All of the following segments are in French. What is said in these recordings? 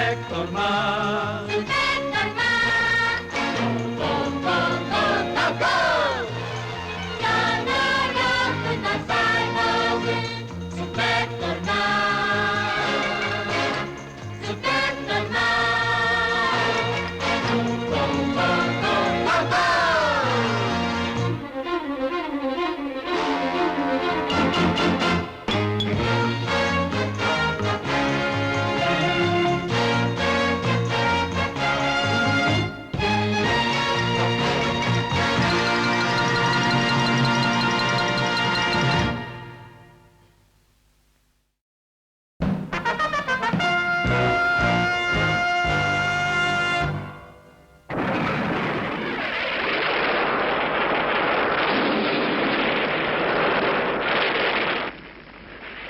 Spectorman.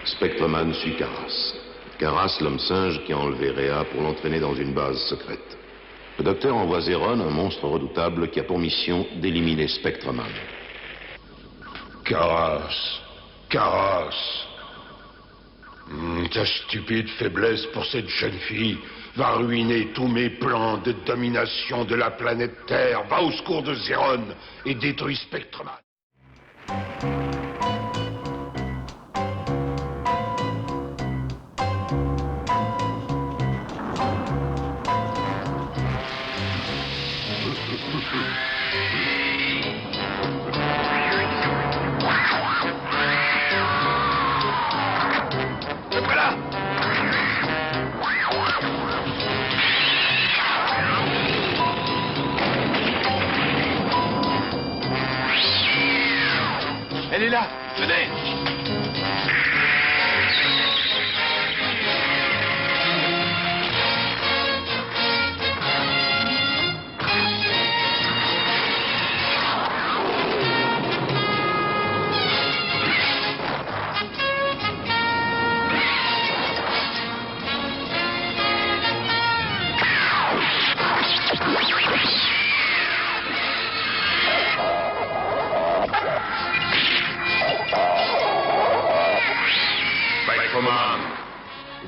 Spectreman suit Caras. Caras, l'homme singe qui a enlevé Rhea pour l'entraîner dans une base secrète. Le docteur envoie Zéron, un monstre redoutable qui a pour mission d'éliminer Spectreman. Caras. Ta stupide faiblesse pour cette jeune fille va ruiner tous mes plans de domination de la planète Terre. Va au secours de Zéron et détruis Spectreman. Elle est là, venez!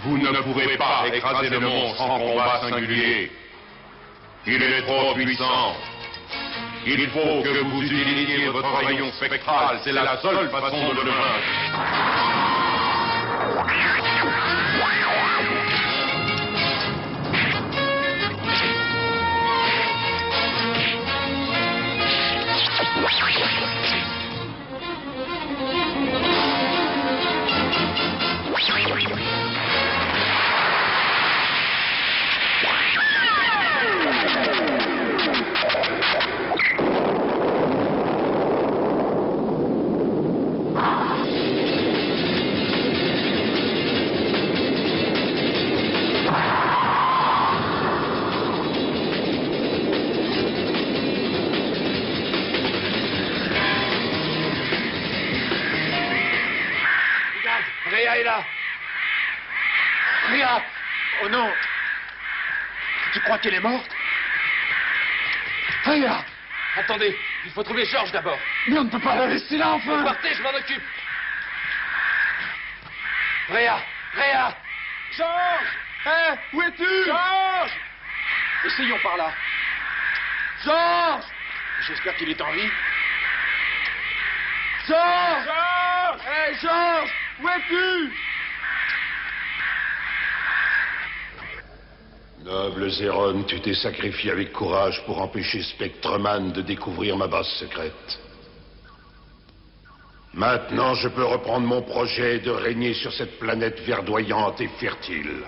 Vous ne pourrez pas écraser le monstre en combat singulier. Il est trop puissant. Il faut que vous utilisiez votre rayon spectral. C'est la seule façon de le vaincre. Rhea est là. Rhea! Oh non! Tu crois qu'elle est morte? Rhea! Attendez, il faut trouver Georges d'abord. Mais on ne peut pas la laisser là, enfin! Partez, je m'en occupe. Rhea! Rhea! Georges! Hein? Où es-tu? Georges! Essayons par là. Georges! J'espère qu'il est en vie. Georges! Georges! Hé, Georges! Où es-tu? Noble Zéron, tu t'es sacrifié avec courage pour empêcher Spectreman de découvrir ma base secrète. Maintenant, je peux reprendre mon projet de régner sur cette planète verdoyante et fertile,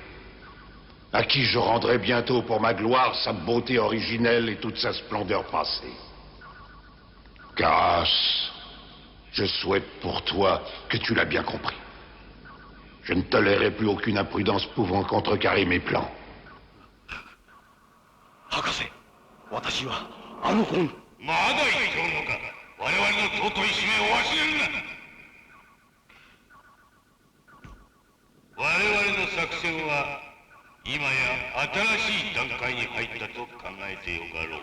à qui je rendrai bientôt pour ma gloire sa beauté originelle et toute sa splendeur passée. Caras, je souhaite pour toi que tu l'as bien compris. Je ne tolérerai plus aucune imprudence pouvant contrecarrer mes plans. 博士、私はあの子に。まだ言っておるのか。我々の尊い使命を忘れるな。我々の作戦は今や新しい段階に入ったと考えてよかろう。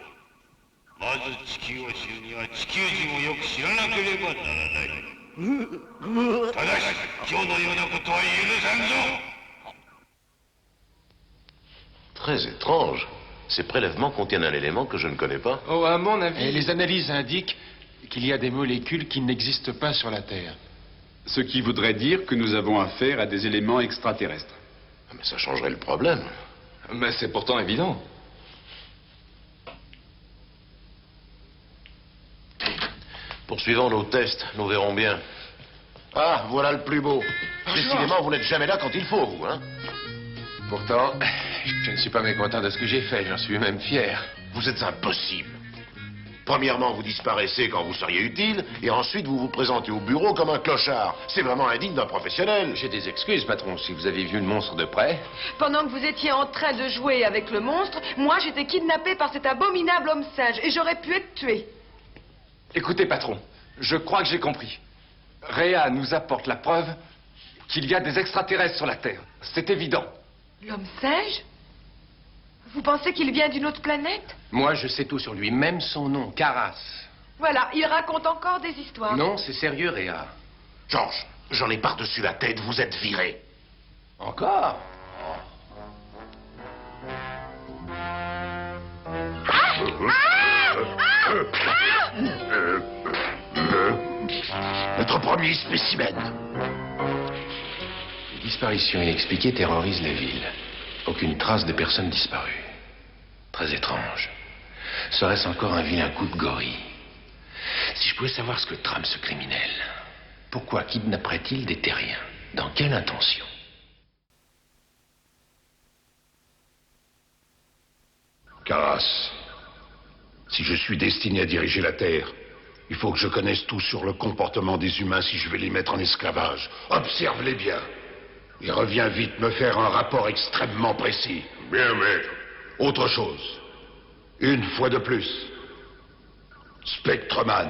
まず地球を知るには地球人をよく知らなければならない。ただし今日のようなことは許さんぞ。Très étrange. Ces prélèvements contiennent un élément que je ne connais pas. Oh, à mon avis... Et les analyses indiquent qu'il y a des molécules qui n'existent pas sur la Terre. Ce qui voudrait dire que nous avons affaire à des éléments extraterrestres. Mais ça changerait le problème. Mais c'est pourtant évident. Poursuivons nos tests, nous verrons bien. Ah, voilà le plus beau. Décidément, vous n'êtes jamais là quand il faut, vous, hein? Pourtant, je ne suis pas mécontent de ce que j'ai fait, j'en suis même fier. Vous êtes impossible. Premièrement, vous disparaissez quand vous seriez utile, et ensuite vous vous présentez au bureau comme un clochard. C'est vraiment indigne d'un professionnel. J'ai des excuses, patron, si vous avez vu le monstre de près. Pendant que vous étiez en train de jouer avec le monstre, moi j'étais kidnappée par cet abominable homme singe, et j'aurais pu être tuée. Écoutez, patron, je crois que j'ai compris. Réa nous apporte la preuve qu'il y a des extraterrestres sur la Terre. C'est évident. L'homme singe? Vous pensez qu'il vient d'une autre planète? Moi, je sais tout sur lui, même son nom, Caras. Voilà, il raconte encore des histoires. Non, c'est sérieux, Réa. Georges, j'en ai par-dessus la tête, vous êtes viré. Encore? Notre premier spécimen. Les disparitions inexpliquées terrorisent la ville. Aucune trace de personnes disparues. Très étrange. Serait-ce encore un vilain coup de gorille? Si je pouvais savoir ce que trame ce criminel, pourquoi kidnapperait-il des terriens? Dans quelle intention? Caras, si je suis destiné à diriger la Terre, il faut que je connaisse tout sur le comportement des humains si je vais les mettre en esclavage. Observe-les bien. Et reviens vite me faire un rapport extrêmement précis. Bien, maître. Autre chose. Une fois de plus. Spectreman,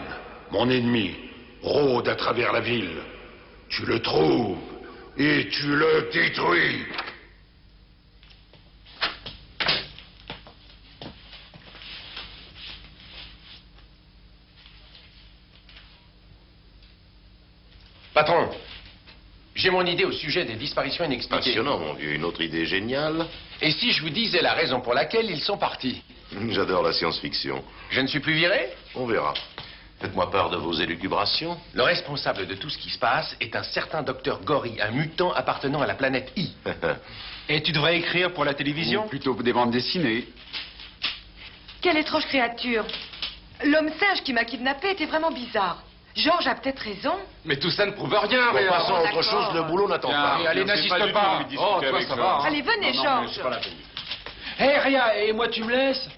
mon ennemi, rôde à travers la ville. Tu le trouves et tu le détruis. Patron, j'ai mon idée au sujet des disparitions inexpliquées. Passionnant, mon vieux. Une autre idée géniale. Et si je vous disais la raison pour laquelle ils sont partis? J'adore la science-fiction. Je ne suis plus viré? On verra. Faites-moi part de vos élucubrations. Le responsable de tout ce qui se passe est un certain docteur Gory, un mutant appartenant à la planète I. Et tu devrais écrire pour la télévision? Ou plutôt des bandes dessinées. Quelle étrange créature. L'homme singe qui m'a kidnappée était vraiment bizarre. Georges a peut-être raison. Mais tout ça ne prouve rien, Bon, Réa. passons à autre d'accord. chose, le boulot n'attend pas. Allez, n'insiste pas. Oh, toi, ça va. Hein. Allez, venez, Georges. Hé, Réa, et moi tu me laisses?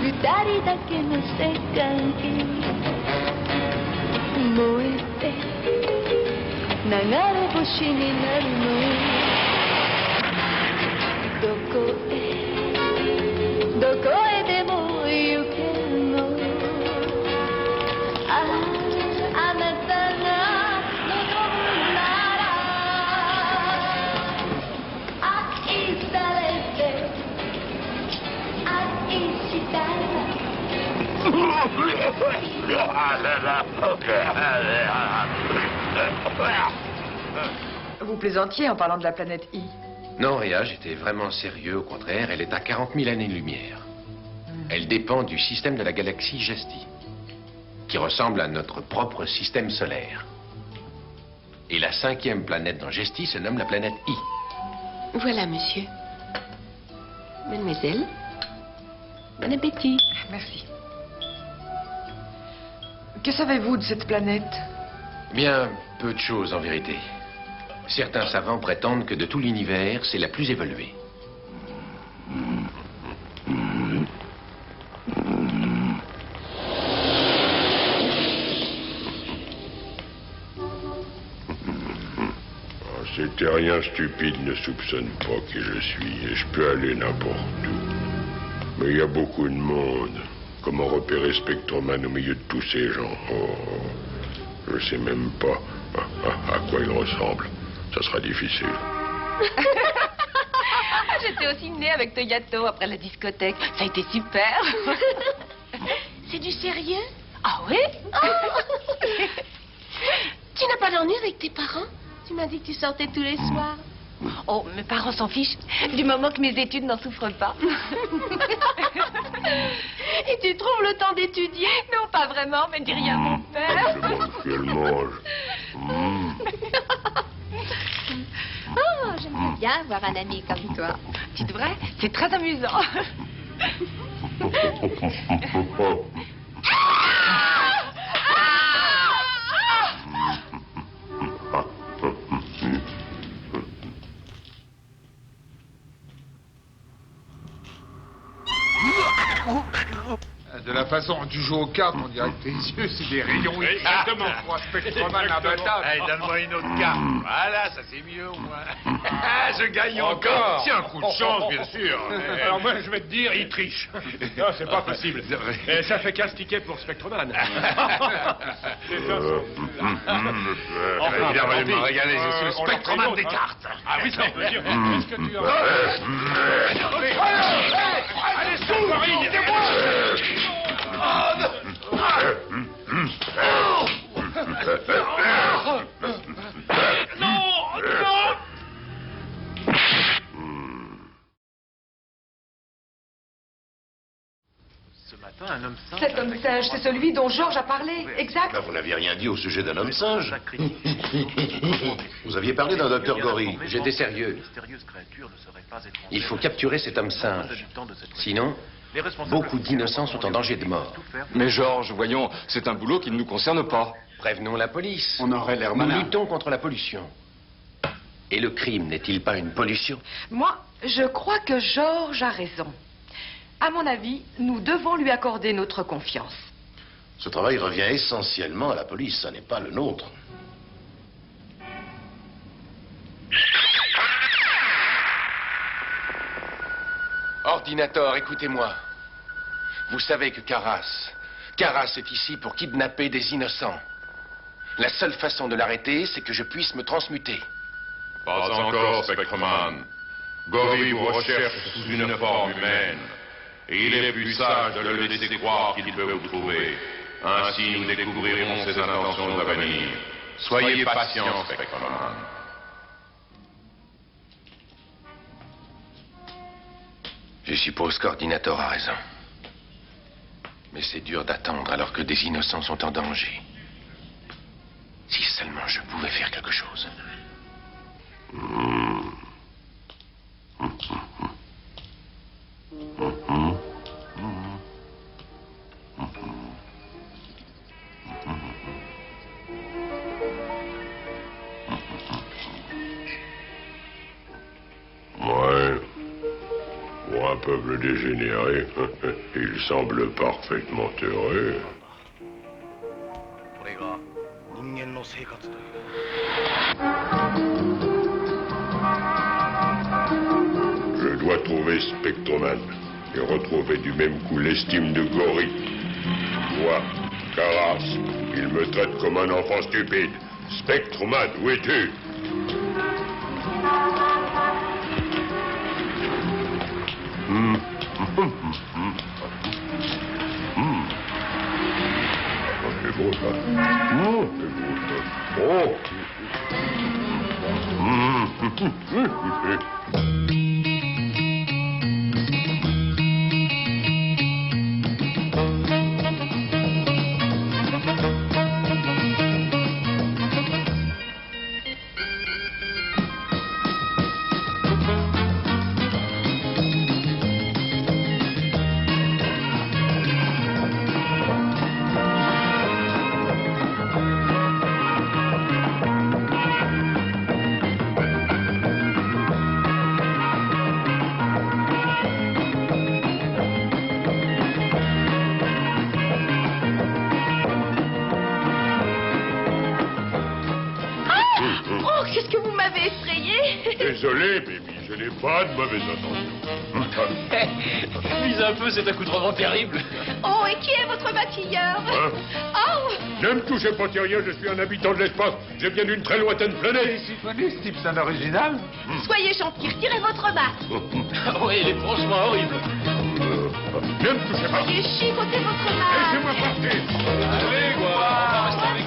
二人だけの世界燃えて流れ星になるのどこへでも行けるのあなたが望むなら愛されて愛したら Vous plaisantiez en parlant de la planète I. Non, Réa, j'étais vraiment sérieux. Au contraire, elle est à 40 000 années-lumière. Elle dépend du système de la galaxie Gesti, qui ressemble à notre propre système solaire. Et la 5e planète dans Gesti se nomme la planète I. Voilà, monsieur. Mademoiselle, bon appétit. Merci. Que savez-vous de cette planète? Bien peu de choses en vérité. Certains savants prétendent que de tout l'univers, c'est la plus évoluée. Ces terriens stupides ne soupçonnent pas qui je suis et je peux aller n'importe où. Mais il y a beaucoup de monde. Comment repérer Spectreman au milieu de tous ces gens? Oh, je sais même pas à quoi il ressemble. Ça sera difficile. J'étais au ciné avec Toyato après la discothèque. Ça a été super. C'est du sérieux? Ah oui? Tu n'as pas l'ennui avec tes parents? Tu m'as dit que tu sortais tous les soirs. Oh, mes parents s'en fichent, du moment que mes études n'en souffrent pas. Et tu trouves le temps d'étudier? Non, pas vraiment, mais dis rien à mon père. Je mange. Oh, j'aimerais bien voir un ami comme toi. Tu devrais, c'est très amusant. De la façon dont tu joues aux cartes, on dirait que tes yeux, c'est des rayons. Exactement. Pour un spectroman imbattable. Allez, donne-moi une autre carte. Voilà, ça c'est mieux au moins. Je gagne encore. C'est un coup de chance, bien sûr. Alors moi, je vais te dire, il triche. Non, c'est pas possible. Et ça fait 15 tickets pour Spectroman. C'est ça. Il a fallu me régaler, je suis le Spectroman des cartes. Ah oui, ça on peut dire. Qu'est-ce que tu as? Allez, souris, aidez-moi! Ce matin, un homme singe... Cet homme singe, c'est celui dont Georges a parlé, exact. Là, vous n'aviez rien dit au sujet d'un homme singe. Vous aviez parlé d'un docteur Gory. J'étais sérieux. Il faut capturer cet homme singe. Sinon, beaucoup d'innocents sont en danger de mort. Mais Georges, voyons, c'est un boulot qui ne nous concerne pas. Prévenons la police. On aurait l'air Nous malin. luttons contre la pollution. Et le crime n'est-il pas une pollution? Moi, je crois que Georges a raison. À mon avis, nous devons lui accorder notre confiance. Ce travail revient essentiellement à la police, ça n'est pas le nôtre. Ordinateur, écoutez-moi. Vous savez que Carras est ici pour kidnapper des innocents. La seule façon de l'arrêter, c'est que je puisse me transmuter. Pas encore, Spectroman. Gory vous recherche sous une forme humaine. Et il est plus sage de le laisser croire qu'il peut vous trouver. Ainsi, nous découvrirons ses intentions d'avenir. Soyez patient, Spectroman. Je suppose qu'Ordinator a raison. Mais c'est dur d'attendre alors que des innocents sont en danger. Si seulement je pouvais faire quelque chose. Ouais. Pour un peuple dégénéré, il semble parfaitement heureux. Je dois trouver Spectroman et retrouver du même coup l'estime de Gory. Moi, Carras, il me traite comme un enfant stupide. Spectroman, où es-tu? C'est beau ça. C'est beau ça. Oh, qu'est-ce que vous m'avez effrayé. Désolé, baby, je n'ai pas de mauvaises intentions. Mise un peu cet accoutrement terrible. Oh, et qui est votre maquilleur? Hein? Oh, Ne me touchez pas, Thérien, je suis un habitant de l'espace. Je viens d'une très lointaine planète. Symphonies, type c'est un original. soyez gentil, retirez votre masque. Oui, il est franchement horrible. Ne me touchez pas. Soyez chicotez votre masque. Laissez-moi partir. Allez, quoi. On va rester avec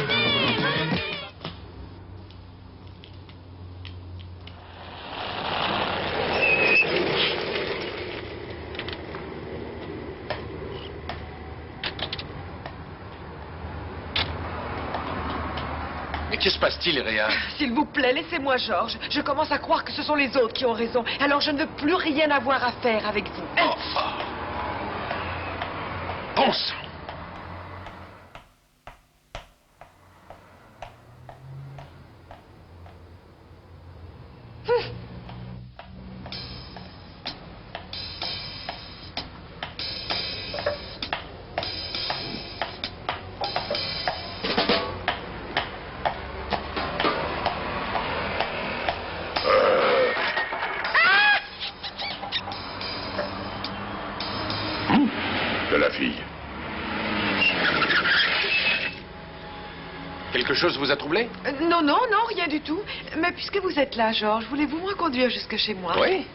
Que se passe-t-il, Réa? S'il vous plaît, laissez-moi, Georges. Je commence à croire que ce sont les autres qui ont raison. Alors je ne veux plus rien avoir à faire avec vous. Enfin. Bon sang. De la fille. Quelque chose vous a troublé? Non, non, non, rien du tout. Mais puisque vous êtes là, Georges, voulez-vous me reconduire jusque chez moi? Oui.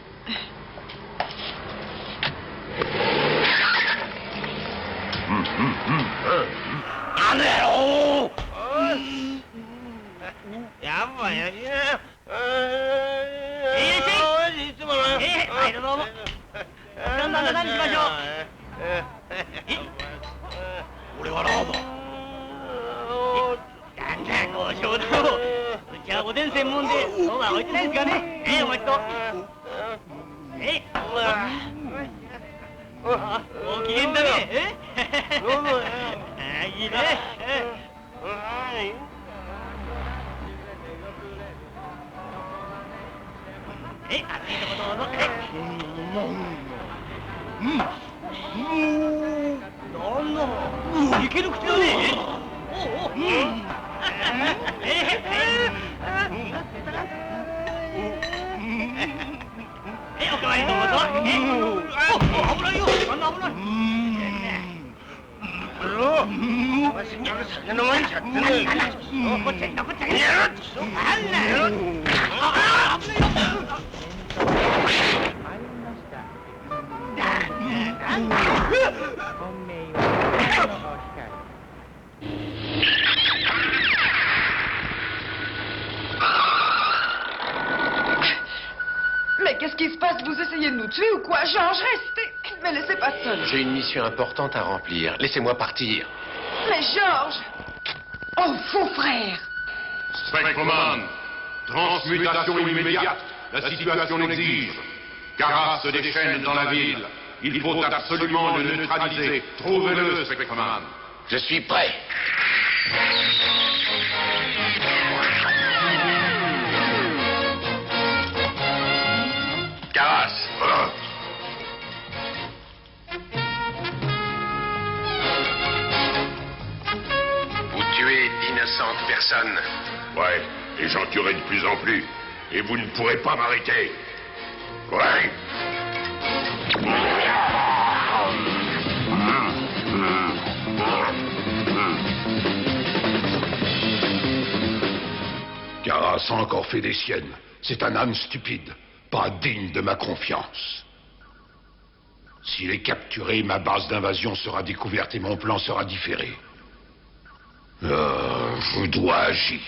Mais qu'est-ce qui se passe? Vous essayez de nous tuer ou quoi? Georges, restez! Ne me laissez pas seul. J'ai une mission importante à remplir. Laissez-moi partir. Mais Georges! Oh, faux frère! Spectreman, transmutation immédiate. La situation l'exige. Caras se déchaîne dans la ville. Il faut absolument le neutraliser. Trouvez-le, Spectreman. Je suis prêt. Caras. Vous tuez d'innocentes personnes. Ouais, et j'en tuerai de plus en plus. Et vous ne pourrez pas m'arrêter. Ouais. Caras a encore fait des siennes. C'est un âne stupide, pas digne de ma confiance. S'il est capturé, ma base d'invasion sera découverte et mon plan sera différé. Je dois agir.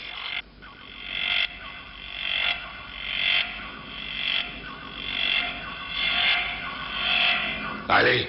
Allez.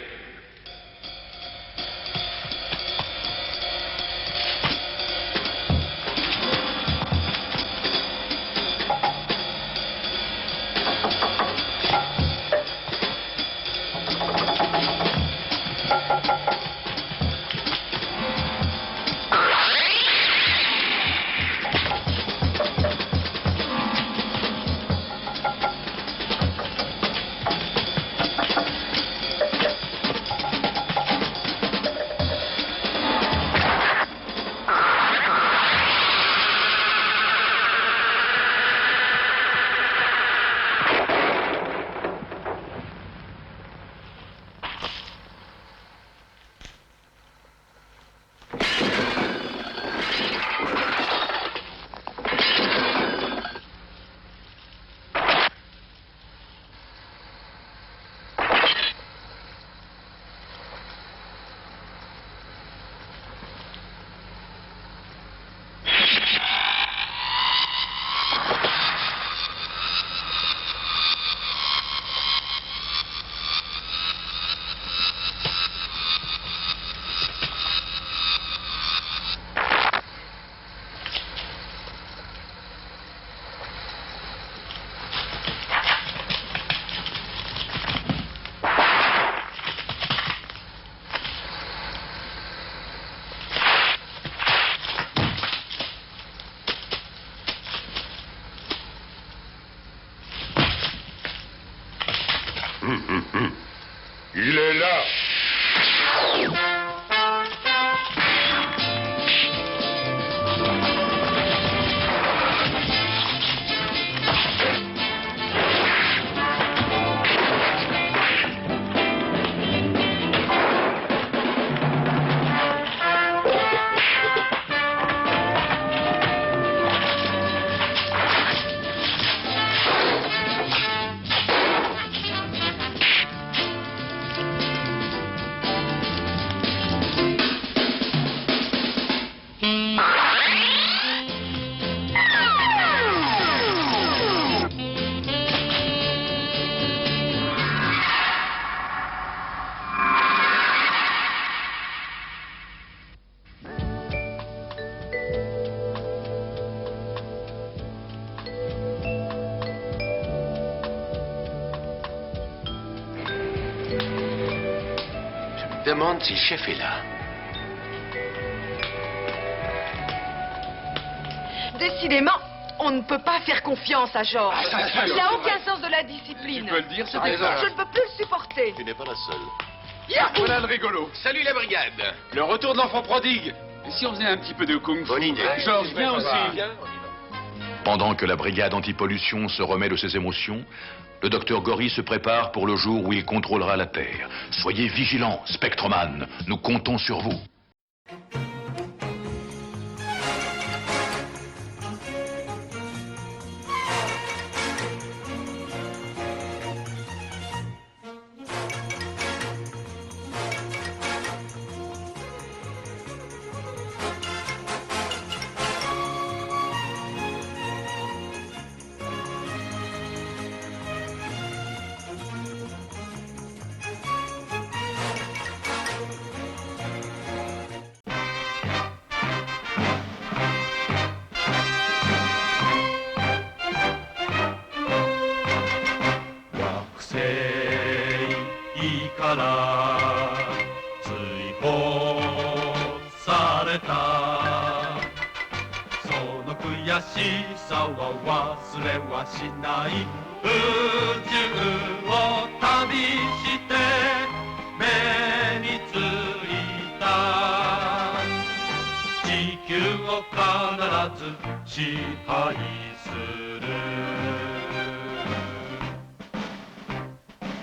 Il est là. Je me demande si le chef est là. Décidément, on ne peut pas faire confiance à Georges. Ah, Il n'a aucun sens de la discipline. Tu peux le dire, c'est Je raison. ne peux plus le supporter. Tu n'es pas la seule. Voilà le rigolo. Salut la brigade. Le retour de l'enfant prodigue. Et si on faisait un petit peu de kung fu? Bonne idée. Georges, viens aussi. Pendant que la brigade antipollution se remet de ses émotions, le docteur Gory se prépare pour le jour où il contrôlera la Terre. Soyez vigilants, Spectroman. Nous comptons sur vous.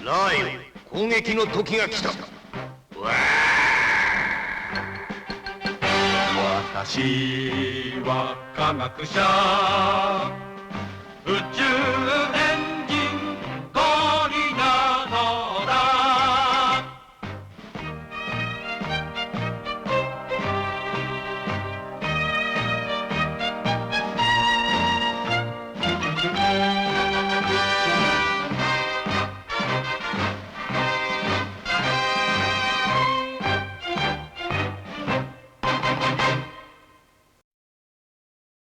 ライオン、攻撃の時が来た。私は科学者、宇宙エンジンゴリなのだ。